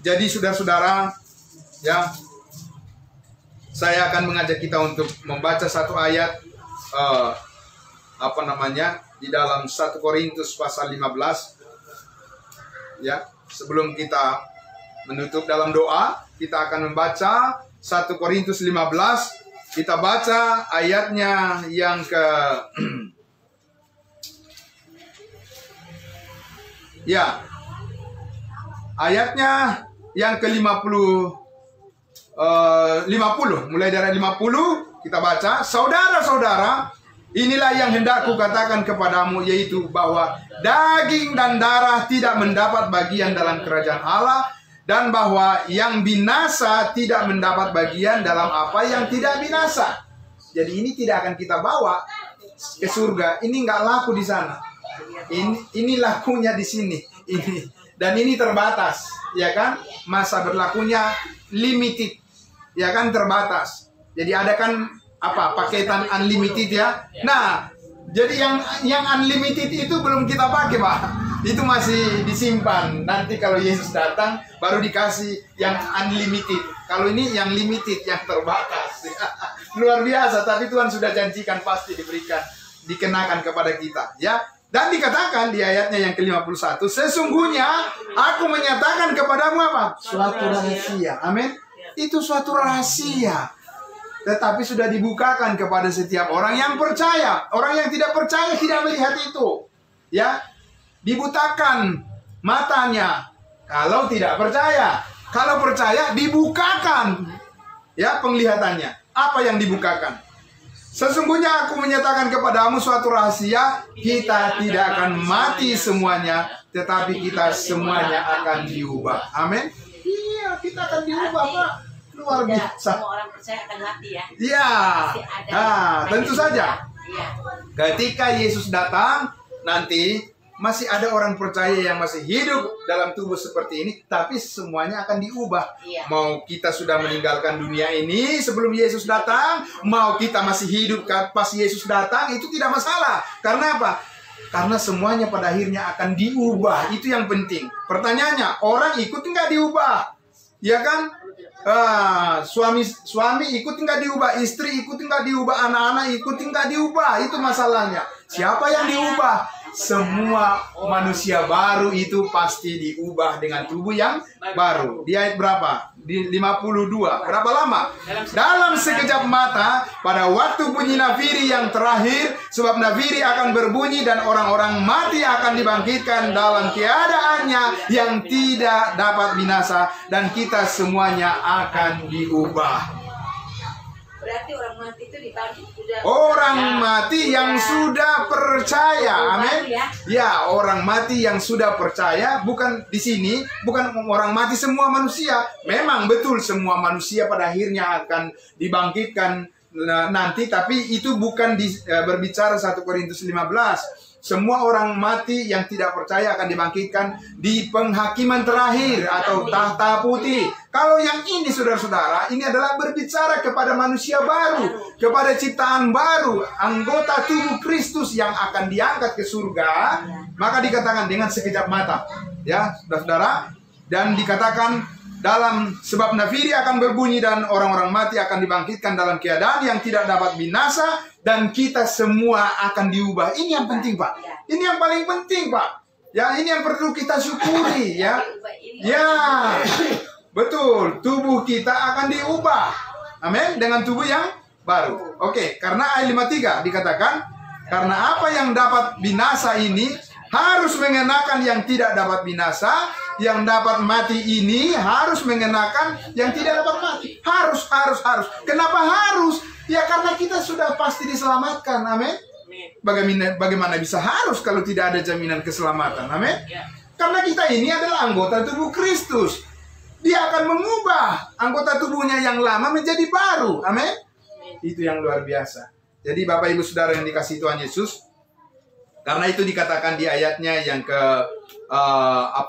Jadi saudara-saudara, ya, saya akan mengajak kita untuk membaca satu ayat di dalam 1 Korintus pasal 15. Ya, sebelum kita menutup dalam doa, kita akan membaca 1 Korintus 15. Kita baca ayatnya yang ke ya, ayatnya yang ke 50, mulai dari 50 kita baca. Saudara-saudara, inilah yang hendak kukatakan kepadamu, yaitu bahwa daging dan darah tidak mendapat bagian dalam kerajaan Allah, dan bahwa yang binasa tidak mendapat bagian dalam apa yang tidak binasa. Jadi ini tidak akan kita bawa ke surga. Ini nggak laku di sana. Ini lakunya di sini. Dan ini terbatas, ya kan? Masa berlakunya limited, ya kan, terbatas. Jadi ada kan paketan unlimited, ya. Nah, jadi yang unlimited itu belum kita pakai, Pak. Itu masih disimpan. Nanti kalau Yesus datang baru dikasih yang unlimited. Kalau ini yang limited, yang terbatas. Luar biasa, tapi Tuhan sudah janjikan pasti diberikan, dikenakan kepada kita, ya. Dan dikatakan di ayatnya yang ke-51, sesungguhnya aku menyatakan kepadamu apa? Suatu rahasia. Amin. Itu suatu rahasia. Tetapi sudah dibukakan kepada setiap orang yang percaya. Orang yang tidak percaya tidak melihat itu. Ya, dibutakan matanya kalau tidak percaya. Kalau percaya dibukakan, ya, penglihatannya. Apa yang dibukakan? Sesungguhnya aku menyatakan kepadamu suatu rahasia, kita tidak akan mati semuanya, tetapi kita semuanya akan diubah. Amin. Iya, kita akan diubah, Pak. Luar biasa. Semua orang percaya akan mati, ya. Iya. Nah, tentu saja. Ketika Yesus datang, nanti masih ada orang percaya yang masih hidup dalam tubuh seperti ini, tapi semuanya akan diubah. Mau kita sudah meninggalkan dunia ini sebelum Yesus datang, mau kita masih hidup pas Yesus datang, itu tidak masalah. Karena apa? Karena semuanya pada akhirnya akan diubah. Itu yang penting. Pertanyaannya, orang ikut nggak diubah? Ya kan? Suami ikut nggak diubah, istri ikut nggak diubah, anak-anak ikut nggak diubah. Itu masalahnya. Siapa yang diubah? Semua manusia baru itu pasti diubah dengan tubuh yang baru. Di ayat berapa? Di 52. Berapa lama? Dalam sekejap mata, pada waktu bunyi nafiri yang terakhir, sebab nafiri akan berbunyi dan orang-orang mati akan dibangkitkan dalam keadaannya yang tidak dapat binasa, dan kita semuanya akan diubah. Berarti orang mati itu dibangkit sudah. Orang mati yang sudah percaya, amin. Ya, orang mati yang sudah percaya, bukan di sini, bukan orang mati semua manusia. Memang betul semua manusia pada akhirnya akan dibangkitkan nanti, tapi itu bukan berbicara 1 Korintus 15. Semua orang mati yang tidak percaya akan dibangkitkan di penghakiman terakhir atau tahta putih. Kalau yang ini, saudara-saudara, ini adalah berbicara kepada manusia baru, kepada ciptaan baru, anggota tubuh Kristus yang akan diangkat ke surga. Maka dikatakan dengan sekejap mata, ya, saudara-saudara, dan dikatakan dalam sebab nafiri akan berbunyi dan orang-orang mati akan dibangkitkan dalam keadaan yang tidak dapat binasa, dan kita semua akan diubah. Ini yang penting, Pak. Ini yang paling penting, Pak. Ya, ini yang perlu kita syukuri, ya. Ya, betul. Tubuh kita akan diubah. Amin. Dengan tubuh yang baru. Oke, karena ayat 53 dikatakan, karena apa yang dapat binasa ini harus mengenakan yang tidak dapat binasa, yang dapat mati ini harus mengenakan yang tidak dapat mati. Harus. Kenapa harus? Ya karena kita sudah pasti diselamatkan, amin. Bagaimana bisa harus kalau tidak ada jaminan keselamatan, amin. Karena kita ini adalah anggota tubuh Kristus. Dia akan mengubah anggota tubuhnya yang lama menjadi baru, amin. Itu yang luar biasa. Jadi Bapak Ibu Saudara yang dikasihi Tuhan Yesus, Karena itu dikatakan di ayatnya yang ke 54,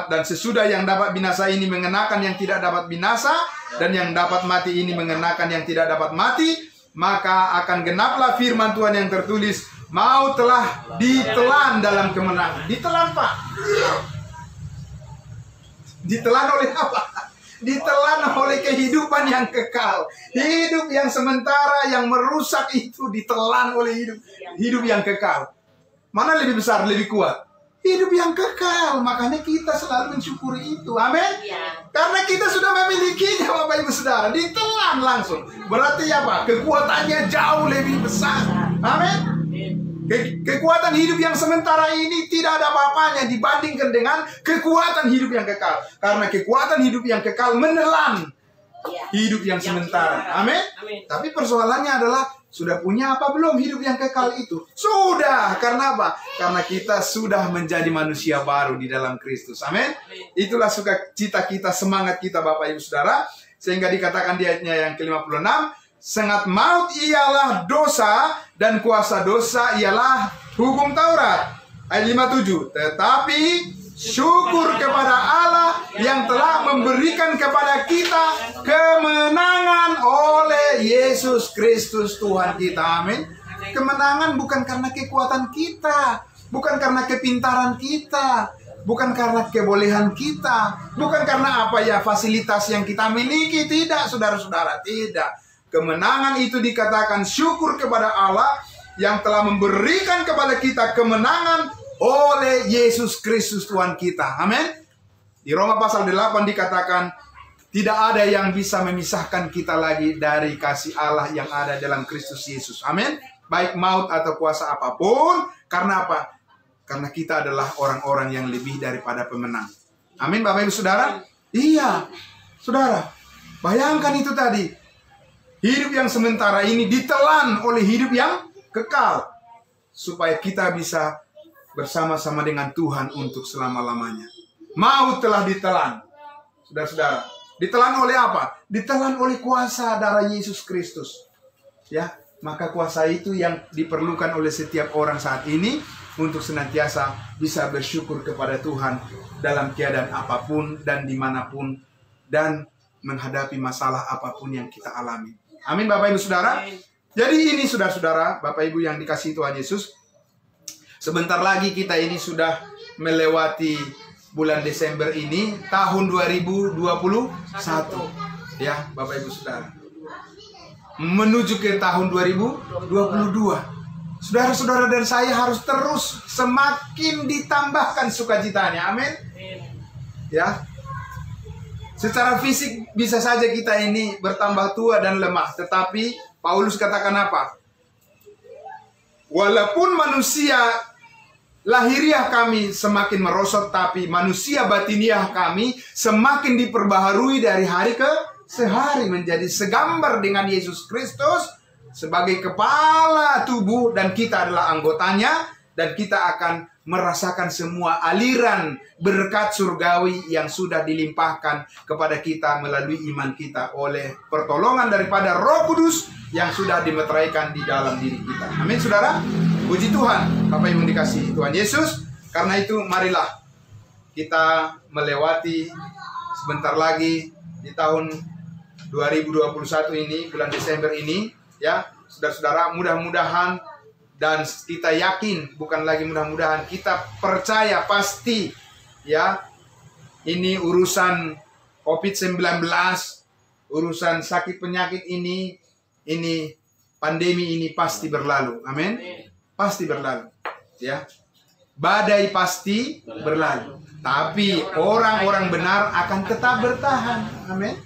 dan sesudah yang dapat binasa ini mengenakan yang tidak dapat binasa, dan yang dapat mati ini mengenakan yang tidak dapat mati, maka akan genaplah firman Tuhan yang tertulis, maut telah ditelan dalam kemenangan. Ditelan, Pak. Ditelan oleh apa? Ditelan oleh kehidupan yang kekal. Hidup yang sementara yang merusak itu ditelan oleh hidup yang kekal. Mana lebih besar, lebih kuat? Hidup yang kekal. Makanya kita selalu mensyukuri itu. Amin. Karena kita sudah memilikinya, Bapak Ibu Saudara. Ditelan langsung. Berarti apa? Kekuatannya jauh lebih besar. Amin. Kekuatan hidup yang sementara ini tidak ada apa-apanya dibandingkan dengan kekuatan hidup yang kekal. Karena kekuatan hidup yang kekal menelan hidup yang sementara. Amin. Tapi persoalannya adalah, sudah punya apa belum hidup yang kekal itu? Sudah. Karena apa? Karena kita sudah menjadi manusia baru di dalam Kristus. Amin. Itulah sukacita kita, semangat kita, Bapak Ibu Saudara. Sehingga dikatakan di ayatnya yang ke-56, sengat maut ialah dosa, dan kuasa dosa ialah hukum Taurat. Ayat 57. Tetapi syukur kepada Allah yang telah memberikan kepada kita kemenangan oleh Yesus Kristus Tuhan kita. Amin. Kemenangan bukan karena kekuatan kita, bukan karena kepintaran kita, bukan karena kebolehan kita, bukan karena apa ya fasilitas yang kita miliki. Tidak, saudara-saudara, tidak. Kemenangan itu dikatakan syukur kepada Allah yang telah memberikan kepada kita kemenangan oleh Yesus Kristus Tuhan kita. Amin. Di Roma pasal 8 dikatakan, tidak ada yang bisa memisahkan kita lagi dari kasih Allah yang ada dalam Kristus Yesus. Amin. Baik maut atau kuasa apapun. Karena apa? Karena kita adalah orang-orang yang lebih daripada pemenang. Amin, Bapak Ibu Saudara. Iya, saudara, bayangkan itu tadi. Hidup yang sementara ini ditelan oleh hidup yang kekal, supaya kita bisa bersama-sama dengan Tuhan untuk selama-lamanya. Maut telah ditelan. Saudara-saudara, ditelan oleh apa? Ditelan oleh kuasa darah Yesus Kristus. Ya, maka kuasa itu yang diperlukan oleh setiap orang saat ini untuk senantiasa bisa bersyukur kepada Tuhan dalam keadaan apapun dan dimanapun, dan menghadapi masalah apapun yang kita alami. Amin, Bapak Ibu Saudara. Jadi ini saudara-saudara, Bapak Ibu yang dikasihi Tuhan Yesus, sebentar lagi kita ini sudah melewati bulan Desember ini, tahun 2021. Ya, Bapak Ibu Saudara. Menuju ke tahun 2022. Saudara-saudara dan saya harus terus semakin ditambahkan sukacitanya. Amin. Ya. Secara fisik bisa saja kita ini bertambah tua dan lemah, tetapi Paulus katakan apa? Walaupun manusia lahiriah kami semakin merosot, tapi manusia batiniah kami semakin diperbaharui dari hari ke sehari, menjadi segambar dengan Yesus Kristus sebagai kepala tubuh, dan kita adalah anggotanya, dan kita akan merasakan semua aliran berkat surgawi yang sudah dilimpahkan kepada kita melalui iman kita oleh pertolongan daripada Roh Kudus yang sudah dimeteraikan di dalam diri kita. Amin, saudara. Puji Tuhan, Bapak Ibu dikasihi Tuhan Yesus. Karena itu marilah kita melewati sebentar lagi di tahun 2021 ini, bulan Desember ini, ya, saudara-saudara, mudah-mudahan. Dan kita yakin, bukan lagi mudah-mudahan, kita percaya pasti, ya, ini urusan COVID-19, urusan sakit penyakit ini pandemi ini pasti berlalu. Amin. Pasti berlalu, ya. Badai pasti berlalu, tapi orang-orang benar akan tetap bertahan. Amin.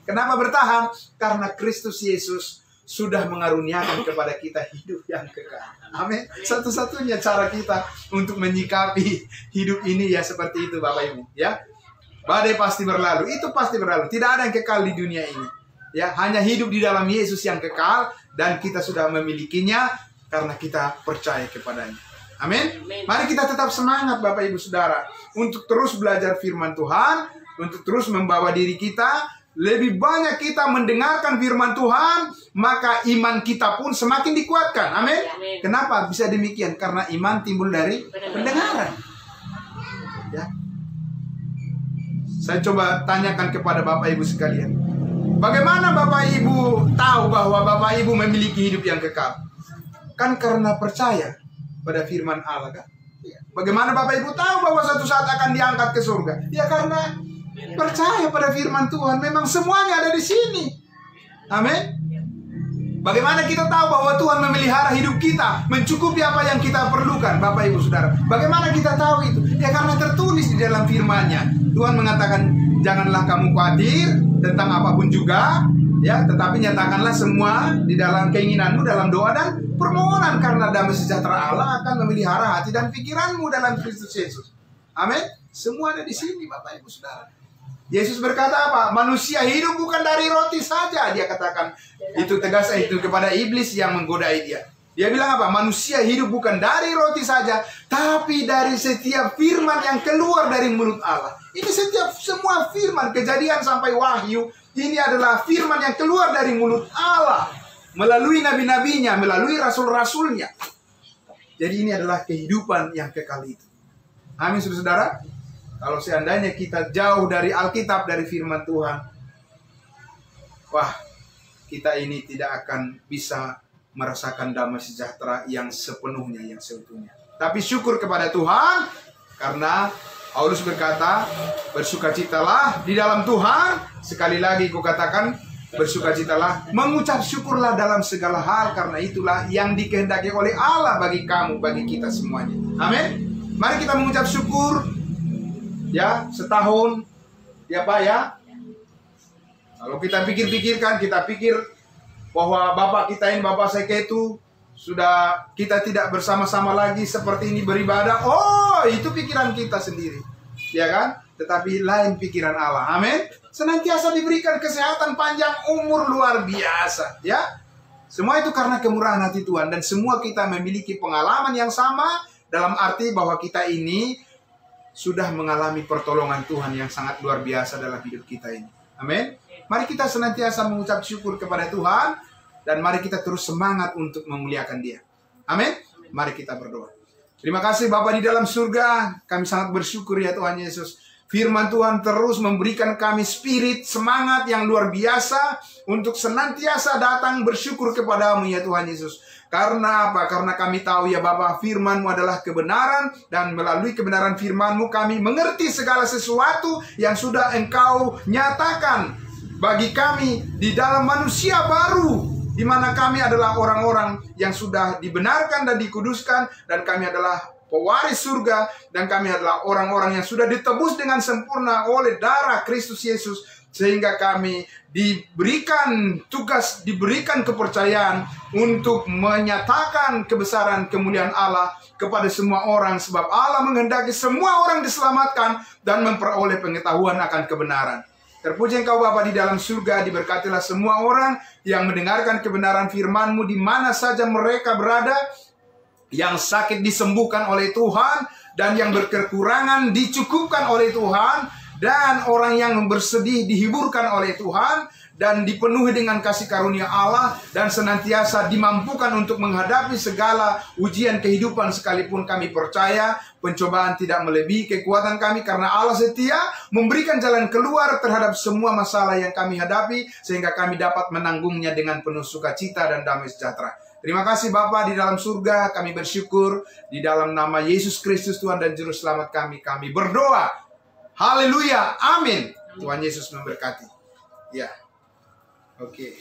Kenapa bertahan? Karena Kristus Yesus sudah mengaruniakan kepada kita hidup yang kekal. Amin. Satu-satunya cara kita untuk menyikapi hidup ini ya seperti itu, Bapak Ibu, ya. Badai pasti berlalu, itu pasti berlalu. Tidak ada yang kekal di dunia ini. Ya, hanya hidup di dalam Yesus yang kekal, dan kita sudah memilikinya karena kita percaya kepadanya. Amin. Mari kita tetap semangat, Bapak Ibu Saudara, untuk terus belajar firman Tuhan, untuk terus membawa diri kita lebih banyak kita mendengarkan firman Tuhan, maka iman kita pun semakin dikuatkan. Amin. Kenapa bisa demikian? Karena iman timbul dari pendengaran. Ya. Saya coba tanyakan kepada Bapak Ibu sekalian. Bagaimana Bapak Ibu tahu bahwa Bapak Ibu memiliki hidup yang kekal? Kan karena percaya pada firman Allah, kan? Bagaimana Bapak Ibu tahu bahwa suatu saat akan diangkat ke surga? Ya karena percaya pada firman Tuhan. Memang semuanya ada di sini. Amin. Bagaimana kita tahu bahwa Tuhan memelihara hidup kita, mencukupi apa yang kita perlukan, Bapak Ibu Saudara? Bagaimana kita tahu itu? Ya karena tertulis di dalam firman-Nya. Tuhan mengatakan, janganlah kamu khawatir tentang apapun juga, ya, tetapi nyatakanlah semua di dalam keinginanmu, dalam doa dan permohonan, karena damai sejahtera Allah akan memelihara hati dan pikiranmu dalam Kristus Yesus. Amin. Semua ada di sini, Bapak Ibu Saudara. Yesus berkata apa? Manusia hidup bukan dari roti saja. Dia katakan itu tegas itu kepada iblis yang menggodai dia. Dia bilang apa? Manusia hidup bukan dari roti saja, tapi dari setiap firman yang keluar dari mulut Allah. Ini semua firman, Kejadian sampai Wahyu, ini adalah firman yang keluar dari mulut Allah melalui nabi-nabinya, melalui rasul-rasulnya. Jadi ini adalah kehidupan yang kekal itu. Amin, saudara-saudara. Kalau seandainya kita jauh dari Alkitab, dari firman Tuhan, wah, kita ini tidak akan bisa merasakan damai sejahtera yang sepenuhnya, yang seutuhnya. Tapi syukur kepada Tuhan, karena Paulus berkata, bersukacitalah di dalam Tuhan. Sekali lagi kukatakan, bersukacitalah, mengucap syukurlah dalam segala hal, karena itulah yang dikehendaki oleh Allah bagi kamu, bagi kita semuanya. Amin. Mari kita mengucap syukur. Ya, setahun, ya Pak ya. Kalau kita pikir-pikirkan, kita pikir bahwa Bapak kita ini, Bapak saya itu sudah kita tidak bersama-sama lagi seperti ini beribadah. Oh, itu pikiran kita sendiri, ya kan? Tetapi lain pikiran Allah. Amin. Senantiasa diberikan kesehatan, panjang umur luar biasa, ya. Semua itu karena kemurahan hati Tuhan, dan semua kita memiliki pengalaman yang sama, dalam arti bahwa kita ini sudah mengalami pertolongan Tuhan yang sangat luar biasa dalam hidup kita ini. Amin. Mari kita senantiasa mengucap syukur kepada Tuhan, dan mari kita terus semangat untuk memuliakan Dia. Amin. Mari kita berdoa. Terima kasih Bapa di dalam surga, kami sangat bersyukur ya Tuhan Yesus. Firman Tuhan terus memberikan kami spirit, semangat yang luar biasa untuk senantiasa datang bersyukur kepadamu ya Tuhan Yesus. Karena apa? Karena kami tahu ya Bapa, firman-Mu adalah kebenaran, dan melalui kebenaran firman-Mu kami mengerti segala sesuatu yang sudah Engkau nyatakan bagi kami di dalam manusia baru, di mana kami adalah orang-orang yang sudah dibenarkan dan dikuduskan, dan kami adalah pewaris surga, dan kami adalah orang-orang yang sudah ditebus dengan sempurna oleh darah Kristus Yesus, sehingga kami diberikan tugas, diberikan kepercayaan untuk menyatakan kebesaran kemuliaan Allah kepada semua orang, sebab Allah menghendaki semua orang diselamatkan dan memperoleh pengetahuan akan kebenaran. Terpuji Engkau Bapa di dalam surga, diberkatilah semua orang yang mendengarkan kebenaran firman-Mu di mana saja mereka berada, yang sakit disembuhkan oleh Tuhan, dan yang berkekurangan dicukupkan oleh Tuhan, dan orang yang bersedih dihiburkan oleh Tuhan, dan dipenuhi dengan kasih karunia Allah, dan senantiasa dimampukan untuk menghadapi segala ujian kehidupan, sekalipun kami percaya pencobaan tidak melebihi kekuatan kami, karena Allah setia memberikan jalan keluar terhadap semua masalah yang kami hadapi, sehingga kami dapat menanggungnya dengan penuh sukacita dan damai sejahtera. Terima kasih Bapa di dalam surga, kami bersyukur di dalam nama Yesus Kristus Tuhan dan Juru Selamat kami berdoa. Haleluya, amin. Tuhan Yesus memberkati. Ya, oke.